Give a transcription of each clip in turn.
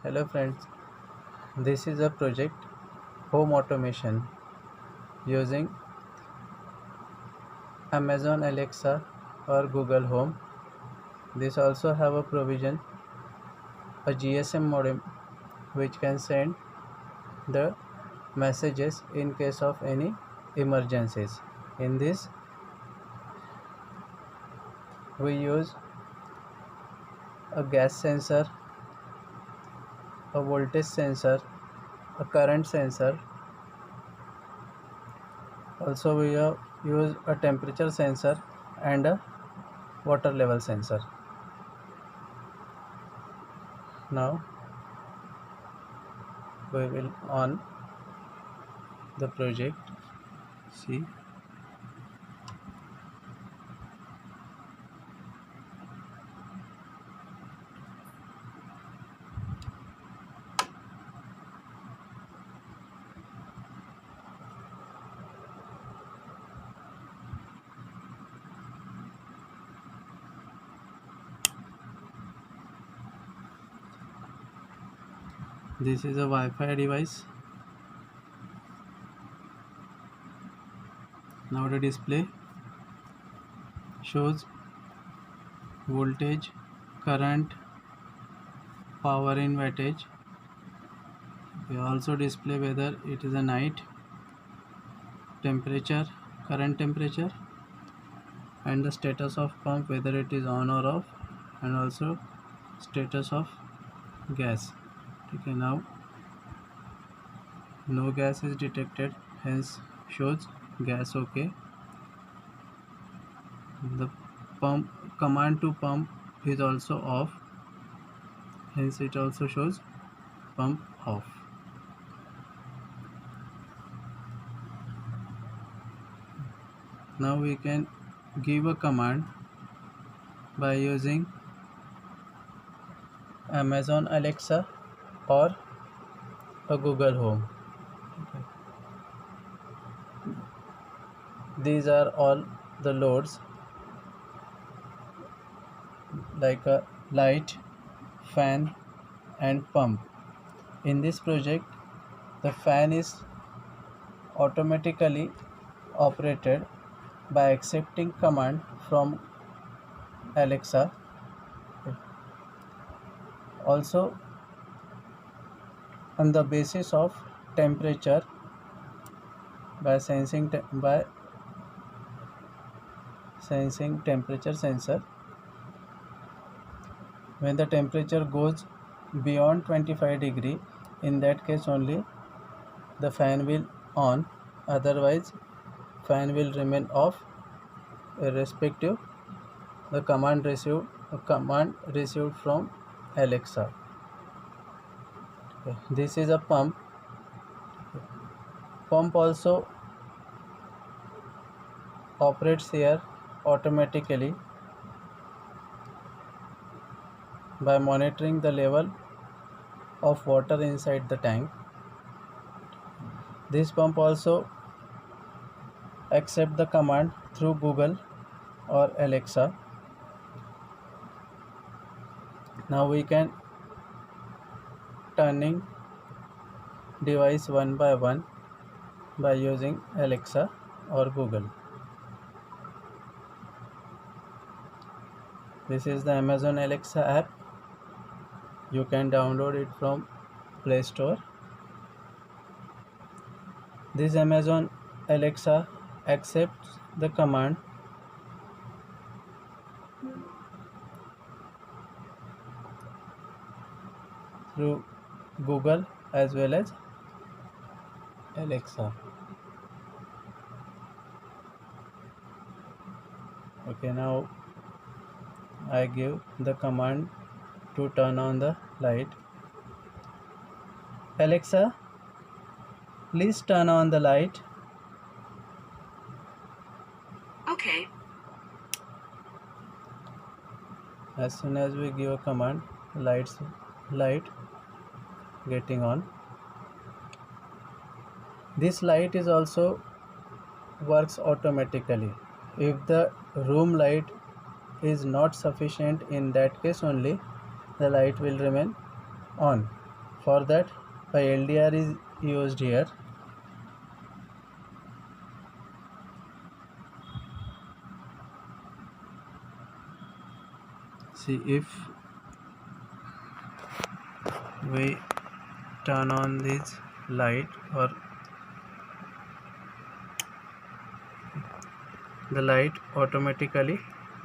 Hello friends, this is a project home automation using Amazon Alexa or Google Home. This also have a provision a GSM modem which can send the messages in case of any emergencies. In this we use a gas sensor, a voltage sensor, a current sensor. Also we use a temperature sensor and a water level sensor. Now we will on the project. See, this is a Wi-Fi device. Now the display shows voltage, current, power in wattage. We also display whether it is a night, temperature, current temperature, and the status of pump, whether it is on or off, and also status of gas. Okay, now no gas is detected, hence shows gas okay. The pump command to pump is also off, hence it also shows pump off. Now we can give a command by using Amazon Alexa or a Google Home. Okay. These are all the loads like a light, fan and pump. In this project the fan is automatically operated by accepting command from Alexa. Also on the basis of temperature by sensing temperature sensor. When the temperature goes beyond 25 degree, in that case only the fan will on, otherwise fan will remain off irrespective the command received from Alexa. Okay. This is a pump. Pump also operates here automatically by monitoring the level of water inside the tank. This pump also accepts the command through Google or Alexa. Now we can turning device one by one by using Alexa or Google. This is the Amazon Alexa app. You can download it from Play Store. This Amazon Alexa accepts the command through Google as well as Alexa. Okay, now I give the command to turn on the light. Alexa, please turn on the light. Okay. As soon as we give a command, light getting on. This light is also works automatically. If the room light is not sufficient, in that case only the light will remain on. For that, by LDR is used here. See, if we turn on this light, or the light automatically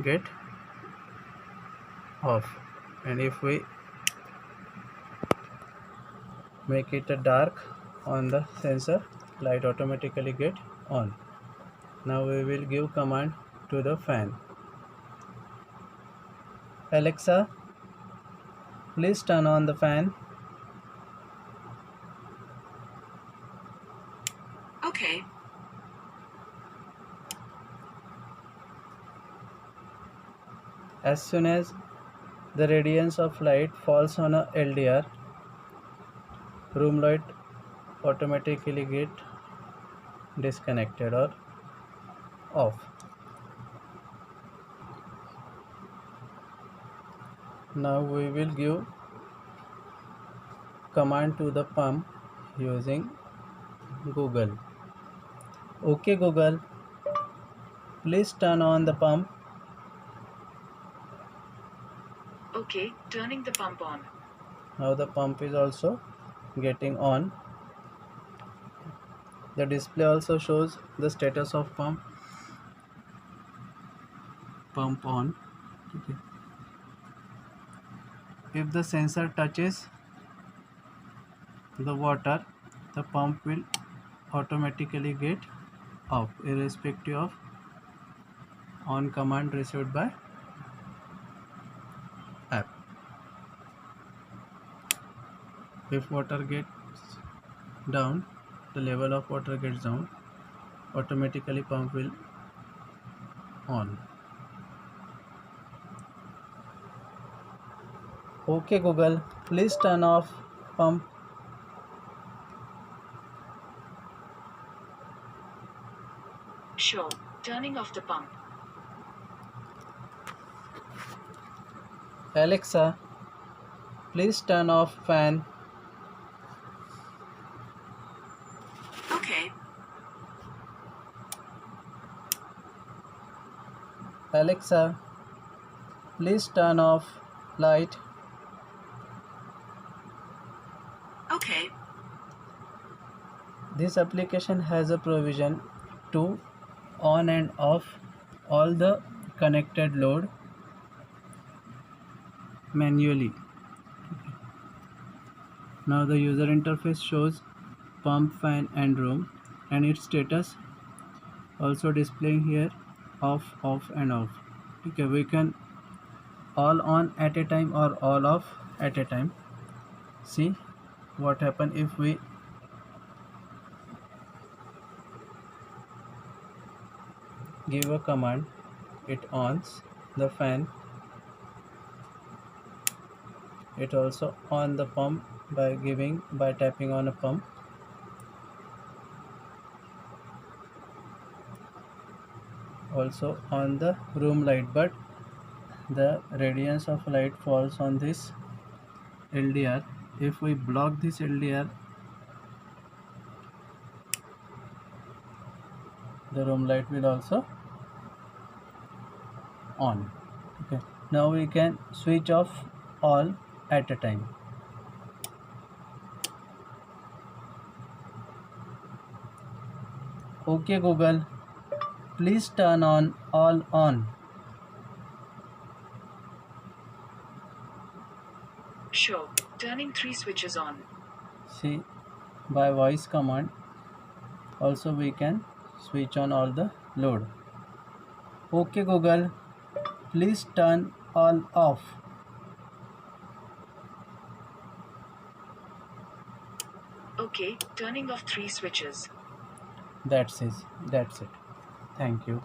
get off, and if we make it a dark on the sensor, light automatically get on. Now we will give command to the fan. Alexa, please turn on the fan. Okay. As soon as the radiance of light falls on a LDR, room light automatically get disconnected or off. Now we will give command to the pump using Google. Okay Google, please turn on the pump. Okay, turning the pump on. Now the pump is also getting on. The display also shows the status of pump on. Okay. If the sensor touches the water, the pump will automatically get off, irrespective of on command received by app. If water gets down, the level of water gets down, automatically pump will on. Okay Google, please turn off pump. Sure, turning off the pump. Alexa, please turn off fan. Okay. Alexa, please turn off light. Okay. This application has a provision to on and off all the connected load manually. Now the user interface shows pump, fan and room, and its status also displaying here off, off and off. Okay, we can all on at a time or all off at a time. See what happen if we give a command, it ons the fan. It also on the pump by tapping on a pump. Also on the room light, but the radiance of light falls on this LDR. If we block this LDR, the room light will also on. Okay, now we can switch off all at a time. Okay Google, please turn on all on. Sure, turning 3 switches on. See, by voice command also we can switch on all the load. Okay Google, please turn all off. Okay, turning off 3 switches. That's it. Thank you.